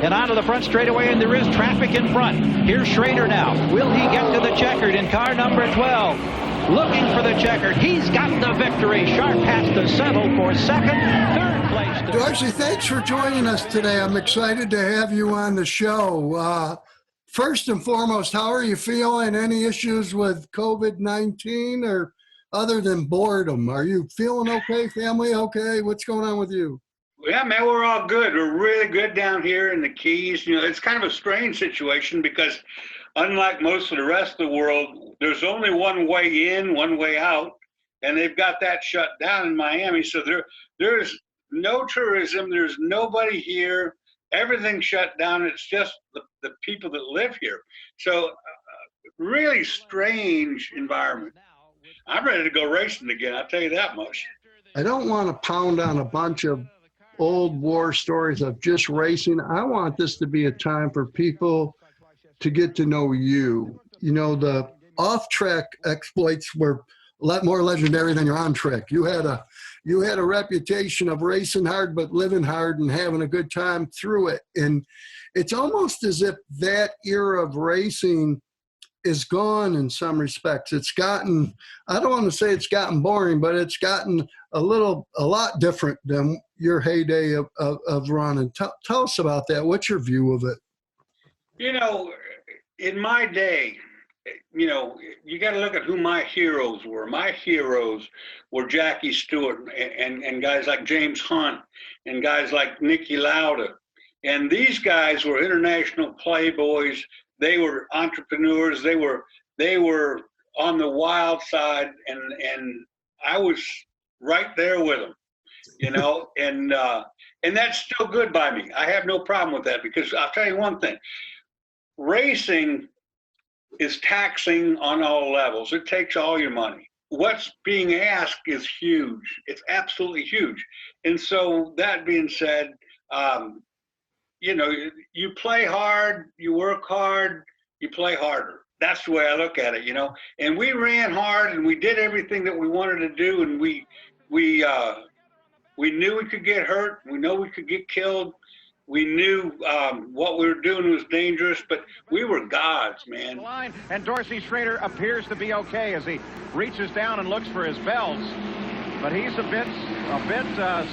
and onto the front straightaway, and there is traffic in front. Here's Schroeder now. Will he get to the checkered in car number 12? Looking for the checkered. He's got the victory. Sharp has to settle for second. Third place. Dorsey, thanks for joining us today. I'm excited to have you on the show. First and foremost, how are you feeling? Any issues with COVID-19 or other than boredom? Are you feeling okay? Family okay? What's going on with you? Yeah, man, we're all good. We're really good down here in the Keys. You know, it's kind of a strange situation because unlike most of the rest of the world, there's only one way in, one way out, and they've got that shut down in Miami. So there's no tourism. There's nobody here. Everything's shut down. It's just the people that live here. So really strange environment. I'm ready to go racing again. I'll tell you that much. I don't want to pound on a bunch of old war stories of just racing. I want this to be a time for people to get to know you. You know, the off-track exploits were a lot more legendary than your on-track. You had a reputation of racing hard, but living hard and having a good time through it. And it's almost as if that era of racing is gone in some respects. It's gotten, I don't want to say it's gotten boring, but it's gotten a lot different than your heyday of running. Tell us about that. What's your view of it? You know, in my day, you know, you got to look at who my heroes were. My heroes were Jackie Stewart and guys like James Hunt and guys like Nicky Lauda. And these guys were international playboys. They were entrepreneurs. They were on the wild side, and I was right there with them, you know. And that's still good by me. I have no problem with that because I'll tell you one thing: racing is taxing on all levels. It takes all your money. What's being asked is huge. It's absolutely huge. And so that being said, you know, you play hard, you work hard, you play harder. That's the way I look at it, you know. And we ran hard and we did everything that we wanted to do, and we knew we could get hurt. We know we could get killed. We knew what we were doing was dangerous, but we were gods, man. And Dorsey Schroeder appears to be okay as he reaches down and looks for his bells. But he's a bit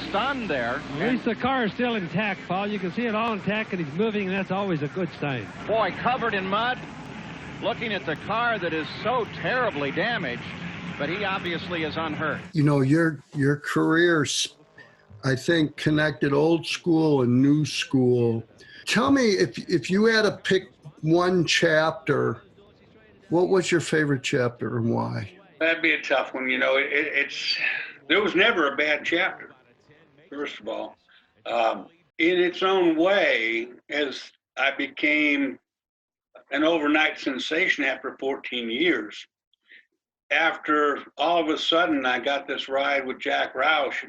stunned there. At least the car is still intact, Paul. You can see it all intact, and he's moving, and that's always a good sign. Boy, covered in mud, looking at the car that is so terribly damaged, but he obviously is unhurt. You know, your career, I think, connected old school and new school. Tell me, if you had to pick one chapter, what was your favorite chapter and why? That'd be a tough one. You know, there was never a bad chapter, first of all. In its own way, as I became an overnight sensation after 14 years, after all of a sudden I got this ride with Jack Roush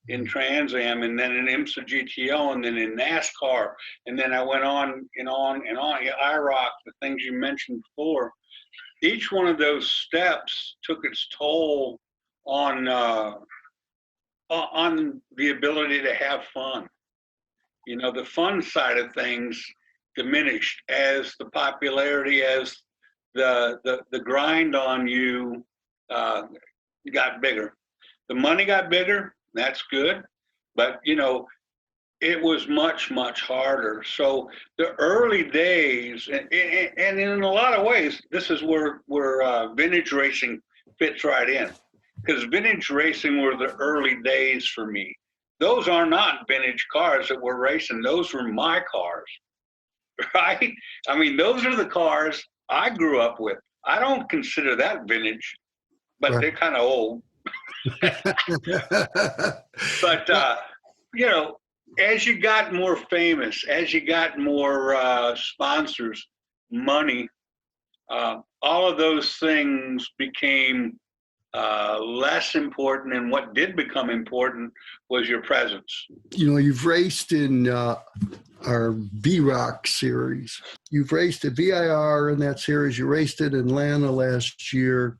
in Trans Am, and then in IMSA GTO, and then in NASCAR, and then I went on and on and on. IROC, the things you mentioned before. Each one of those steps took its toll on the ability to have fun. You know, the fun side of things diminished as the popularity, as the grind on you got bigger. The money got bigger. That's good, but you know, it was much, much harder. So the early days, and in a lot of ways, this is where vintage racing fits right in, because vintage racing were the early days for me. Those are not vintage cars that we're racing. Those were my cars, right? I mean, those are the cars I grew up with. I don't consider that vintage, but right. They're kind of old. But, you know, as you got more famous, as you got more sponsors, money, all of those things became less important, and what did become important was your presence. You know, you've raced in our V-Rock series. You've raced at VIR in that series. You raced at Atlanta last year.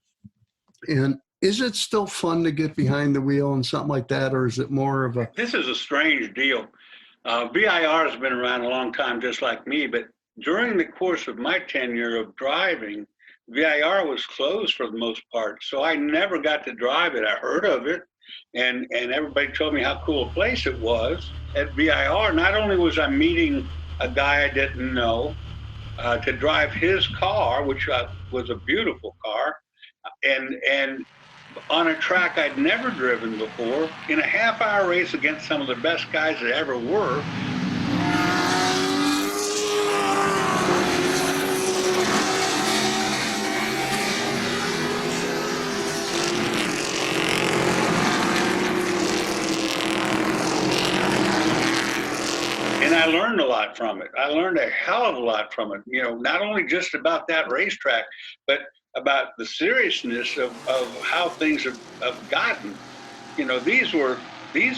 And is it still fun to get behind the wheel and something like that, or is it more of a... This is a strange deal. VIR has been around a long time, just like me, but during the course of my tenure of driving, VIR was closed for the most part, so I never got to drive it. I heard of it, and everybody told me how cool a place it was at VIR. Not only was I meeting a guy I didn't know to drive his car, which was a beautiful car, and on a track I'd never driven before, in a half-hour race against some of the best guys that ever were. And I learned a lot from it. I learned a hell of a lot from it. You know, not only just about that racetrack, but about the seriousness of how things have gotten. You know, these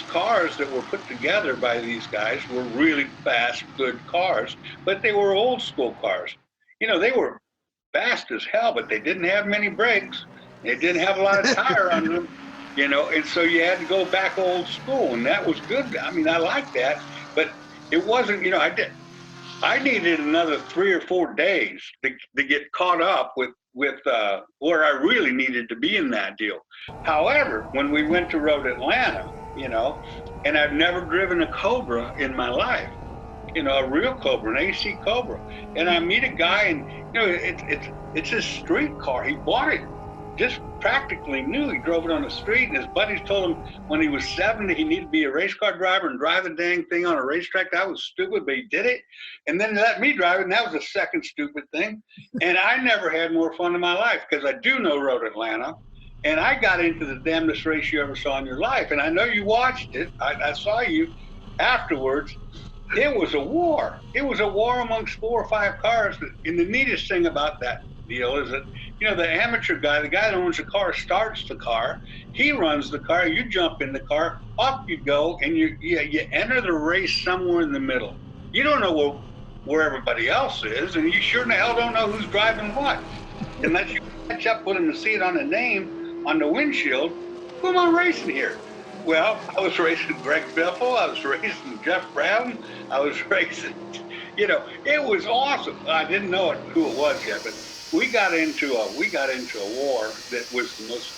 cars that were put together by these guys were really fast, good cars, but they were old school cars. You know, they were fast as hell, but they didn't have many brakes. They didn't have a lot of tire on them, you know, and so you had to go back old school, and that was good. I mean, I liked that, but it wasn't, you know, I needed another 3 or 4 days to get caught up with where I really needed to be in that deal. However, when we went to Road Atlanta, you know, and I've never driven a Cobra in my life, you know, a real Cobra, an AC Cobra, and I meet a guy, and you know, it's his street car. He bought it just practically new. He drove it on the street, and his buddies told him when he was 70 he needed to be a race car driver and drive the dang thing on a racetrack. That was stupid, but he did it. And then they let me drive it, and that was the second stupid thing. And I never had more fun in my life, because I do know Road Atlanta, and I got into the damnedest race you ever saw in your life. And I know you watched it. I saw you afterwards. It was a war. It was a war amongst 4 or 5 cars. And the neatest thing about that deal is that, you know, the amateur guy, the guy that owns the car, starts the car. He runs the car. You jump in the car, up you go, and you enter the race somewhere in the middle. You don't know where everybody else is, and you sure in the hell don't know who's driving what, unless you catch up with them to see it on the name on the windshield. Who am I racing here? Well, I was racing Greg Biffle. I was racing Jeff Brown. I was racing, you know, it was awesome. I didn't know who it was yet, but we got into a war that was the most,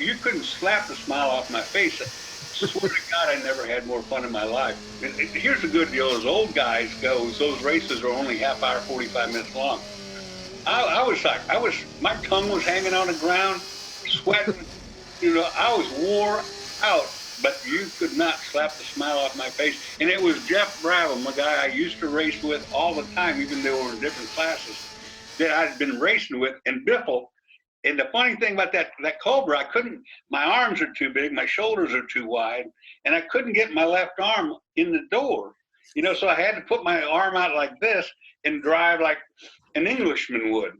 you couldn't slap the smile off my face. I swear to God, I never had more fun in my life. And here's the good deal: as old guys go, those races are only half hour, 45 minutes long. My tongue was hanging on the ground, sweating. You know, I was wore out, but you could not slap the smile off my face. And it was Jeff Brabham, a guy I used to race with all the time, even though we were in different classes, that I'd been racing with, and Biffle. And the funny thing about that Cobra, my arms are too big, my shoulders are too wide, and I couldn't get my left arm in the door. You know, so I had to put my arm out like this and drive like an Englishman would.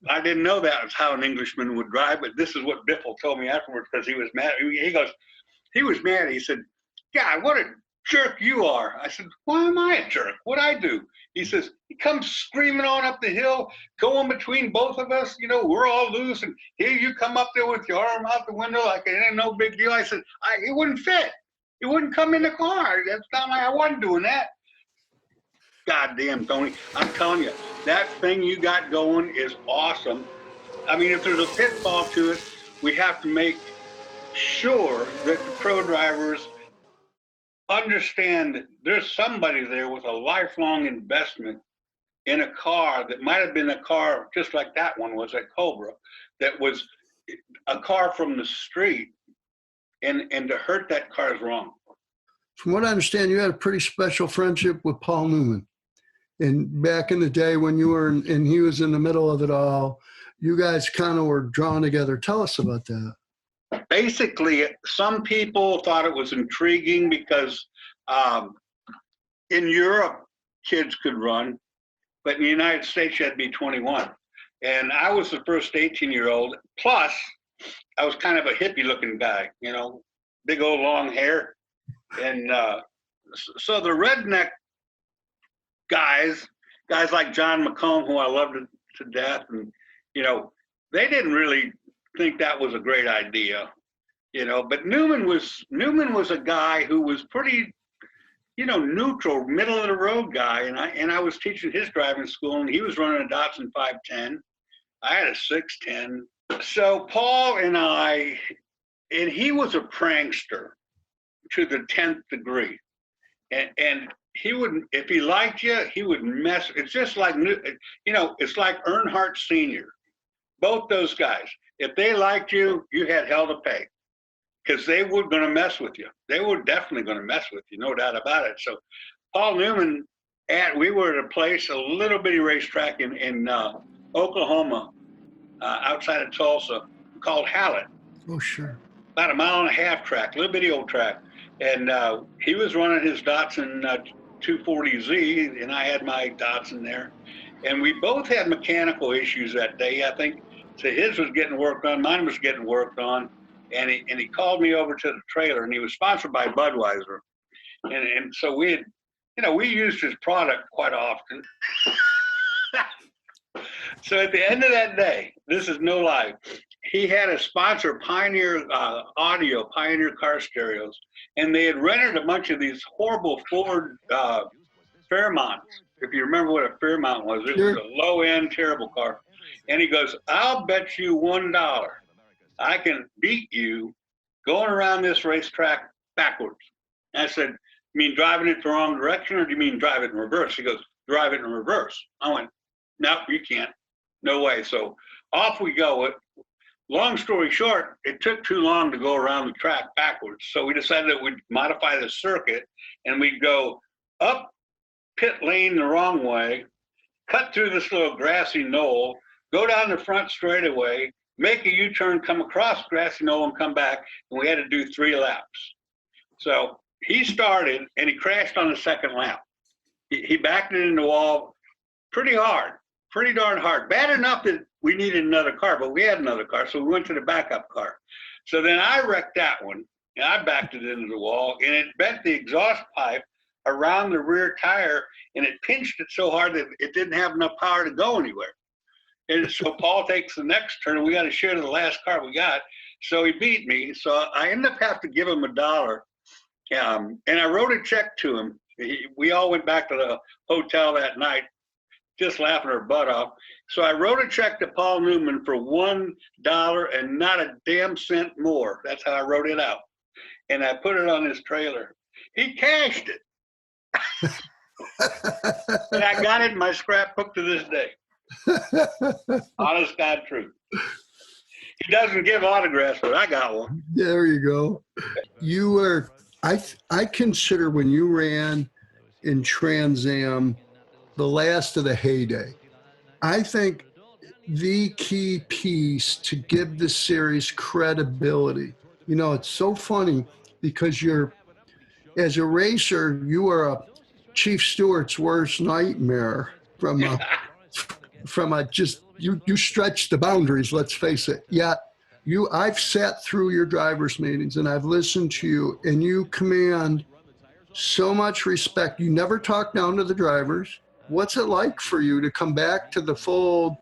I didn't know that was how an Englishman would drive, but this is what Biffle told me afterwards, because he was mad. He was mad. He said, "God, what a jerk you are." I said, "Why am I a jerk? What'd I do?" He says, "He comes screaming on up the hill, going between both of us. You know, we're all loose, and here you come up there with your arm out the window like it ain't no big deal." I said, "It wouldn't fit. It wouldn't come in the car. That's not I wasn't doing that." Goddamn, Tony, I'm telling you, that thing you got going is awesome. I mean, if there's a pitfall to it, we have to make sure that the pro drivers understand that there's somebody there with a lifelong investment in a car that might have been a car just like that one was at Cobra, that was a car from the street, and to hurt that car is wrong. From what I understand, you had a pretty special friendship with Paul Newman. And back in the day when you were and he was in the middle of it all, you guys kind of were drawn together. Tell us about that. Basically, some people thought it was intriguing because in Europe, kids could run, but in the United States, you had to be 21. And I was the first 18-year-old. Plus, I was kind of a hippie-looking guy, you know, big old long hair. And so the redneck guys like John McComb, who I loved to death, and, you know, they didn't really think that was a great idea, you know. But Newman was a guy who was pretty, neutral, middle of the road guy. And I was teaching his driving school, and he was running a Datsun 510. I had a 610. So Paul and he was a prankster to the 10th degree. And he would, if he liked you, he would mess. It's just like, it's like Earnhardt Sr. Both those guys. If they liked you, you had hell to pay, because they were going to mess with you. They were definitely going to mess with you, no doubt about it. So Paul Newman, we were at a place, a little bitty racetrack in Oklahoma, outside of Tulsa, called Hallett. Oh, sure. About a 1.5-mile track, little bitty old track. And he was running his Datsun 240Z, and I had my Datsun there. And we both had mechanical issues that day, I think. So his was getting worked on, mine was getting worked on. And he called me over to the trailer, and he was sponsored by Budweiser. And so we had, we used his product quite often. So at the end of that day, this is no lie, he had a sponsor, Pioneer Audio, Pioneer car stereos, and they had rented a bunch of these horrible Ford Fairmonts. If you remember what a Fairmont was, it was a low-end, terrible car. And he goes, "I'll bet you $1 I can beat you going around this racetrack backwards." And I said, "You mean driving it the wrong direction, or do you mean drive it in reverse?" He goes, "Drive it in reverse." I went, "No, you can't. No way." So off we go. Long story short, it took too long to go around the track backwards. So we decided that we'd modify the circuit, and we'd go up pit lane the wrong way, cut through this little grassy knoll, go down the front straightaway, make a U-turn, come across grassy knoll, and come back. And we had to do 3 laps. So he started, and he crashed on the second lap. He backed it in the wall pretty hard, pretty darn hard. Bad enough that we needed another car, but we had another car, so we went to the backup car. So then I wrecked that one, and I backed it into the wall, and it bent the exhaust pipe around the rear tire, and it pinched it so hard that it didn't have enough power to go anywhere. And so Paul takes the next turn, and we got to share the last car we got. So he beat me. So I ended up having to give him $1. And I wrote a check to him. We all went back to the hotel that night, just laughing our butt off. So I wrote a check to Paul Newman for $1 and not a damn cent more. That's how I wrote it out. And I put it on his trailer. He cashed it. And I got it in my scrapbook to this day. Honest God truth. He doesn't give autographs, but I got one. There you go. You were, I consider when you ran in Trans Am the last of the heyday. I think the key piece to give the series credibility. It's so funny because as a racer, you are a Chief Stewart's worst nightmare from you stretch the boundaries, let's face it. Yet I've sat through your drivers' meetings and I've listened to you, and you command so much respect. You never talk down to the drivers. What's it like for you to come back to the fold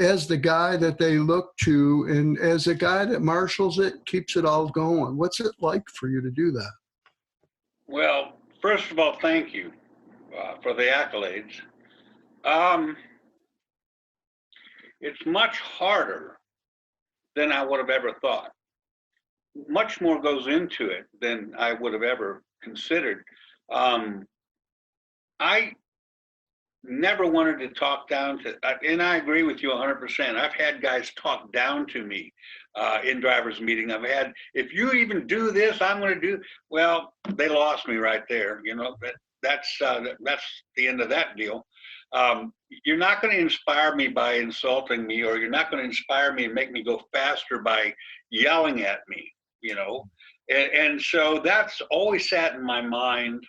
as the guy that they look to and as a guy that marshals it, keeps it all going? What's it like for you to do that? Well, first of all, thank you for the accolades. It's much harder than I would have ever thought. Much more goes into it than I would have ever considered. I never wanted to talk down to, and I agree with you 100%. I've had guys talk down to me in drivers' meeting. I've had, if you even do this, I'm going to do, well, they lost me right there. That's the end of that deal. You're not going to inspire me by insulting me, or you're not going to inspire me and make me go faster by yelling at me, and so that's always sat in my mind.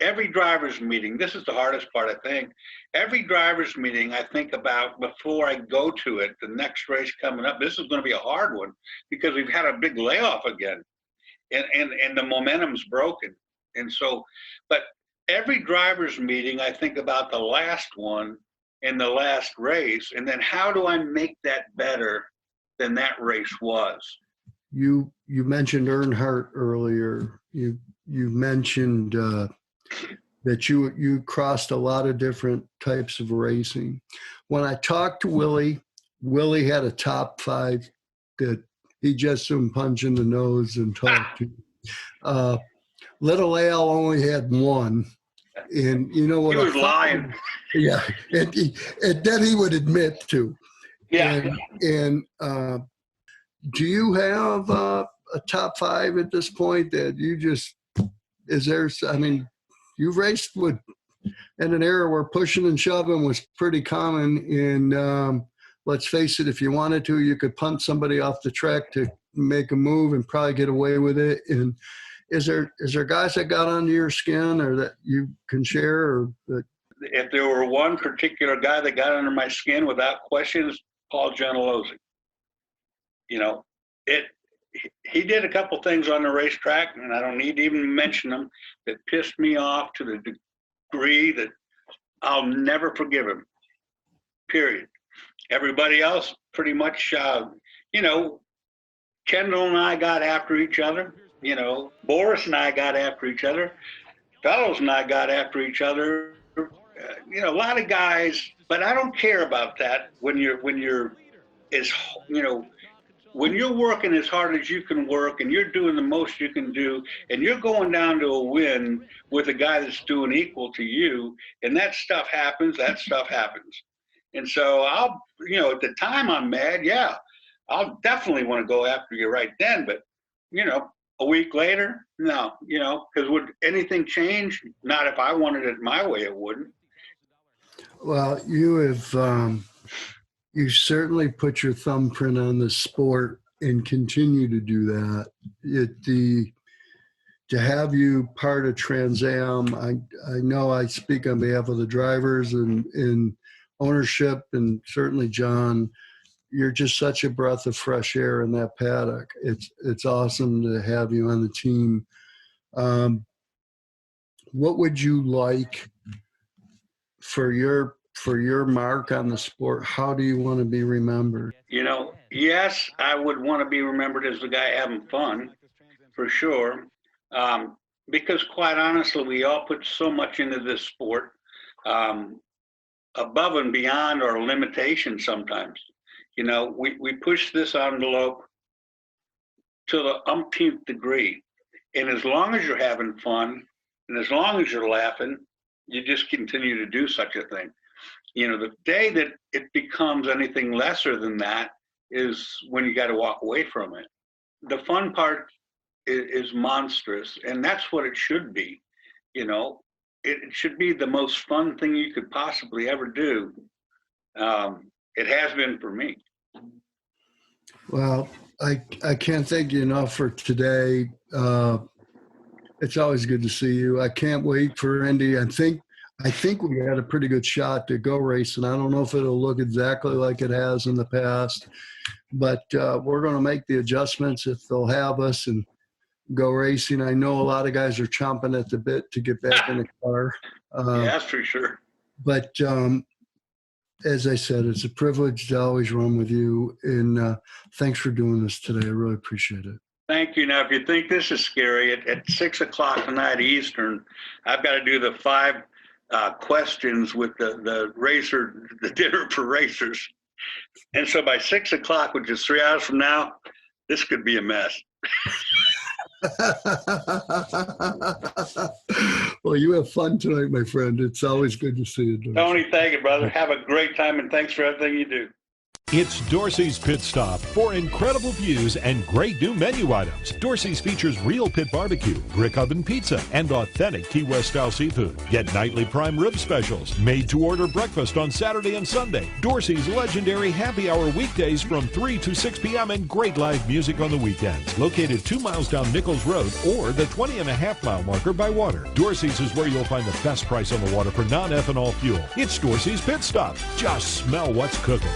Every driver's meeting, this is the hardest part, I think. Every driver's meeting I think about before I go to it, the next race coming up. This is going to be a hard one because we've had a big layoff again, and the momentum's broken. And so, but every driver's meeting, I think about the last one and the last race, and then how do I make that better than that race was? You mentioned Earnhardt earlier. You mentioned that you crossed a lot of different types of racing. When I talked to Willie had a top 5 that he just soon punch in the nose and talk to. Little Al only had 1. And you know what? He was lying. Yeah. And then he would admit to. Yeah. And do you have a top 5 at this point that you just, you've raced in an era where pushing and shoving was pretty common. And let's face it, if you wanted to, you could punt somebody off the track to make a move and probably get away with it. And is there guys that got under your skin or that you can share? Or that? If there were one particular guy that got under my skin without questions, Paul Gentilozzi. He did a couple things on the racetrack, and I don't need to even mention them, that pissed me off to the degree that I'll never forgive him, period. Everybody else pretty much, Kendall and I got after each other. Boris and I got after each other. Fellows and I got after each other. A lot of guys, but I don't care about that when you're when you're working as hard as you can work and you're doing the most you can do and you're going down to a win with a guy that's doing equal to you, and that stuff happens. And so at the time I'm mad. Yeah, I'll definitely want to go after you right then. But, a week later, no, because would anything change? Not if I wanted it my way, it wouldn't. Well, you have, you certainly put your thumbprint on the sport and continue to do that. To have you part of Trans Am, I know I speak on behalf of the drivers and ownership, and certainly John, you're just such a breath of fresh air in that paddock. It's awesome to have you on the team. What would you like for your mark on the sport? How do you want to be remembered? Yes, I would want to be remembered as the guy having fun, for sure. Because quite honestly, we all put so much into this sport, above and beyond our limitations sometimes. We push this envelope to the umpteenth degree. And as long as you're having fun and as long as you're laughing, you just continue to do such a thing. The day that it becomes anything lesser than that is when you got to walk away from it. The fun part is monstrous, and that's what it should be. It should be the most fun thing you could possibly ever do. It has been for me. Well, I can't thank you enough for today. It's always good to see you. I can't wait for Indy. I think we had a pretty good shot to go racing. I don't know if it'll look exactly like it has in the past, but we're going to make the adjustments if they'll have us and go racing. I know a lot of guys are chomping at the bit to get back in the car. Yeah, that's for sure. But as I said, it's a privilege to always run with you. And thanks for doing this today. I really appreciate it. Thank you. Now, if you think this is scary, at 6 o'clock tonight Eastern, I've got to do the 5 questions with the racer, the dinner for racers. And so by 6 o'clock, which is 3 hours from now, this could be a mess. Well, you have fun tonight, my friend. It's always good to see you. Tony, thank you, brother. Have a great time, and thanks for everything you do. It's Dorsey's Pit Stop for incredible views and great new menu items. Dorsey's features real pit barbecue, brick oven pizza, and authentic Key West-style seafood. Get nightly prime rib specials, made-to-order breakfast on Saturday and Sunday. Dorsey's legendary happy hour weekdays from 3 to 6 p.m. and great live music on the weekends. Located 2 miles down Nichols Road or the 20.5-mile marker by water. Dorsey's is where you'll find the best price on the water for non-ethanol fuel. It's Dorsey's Pit Stop. Just smell what's cooking.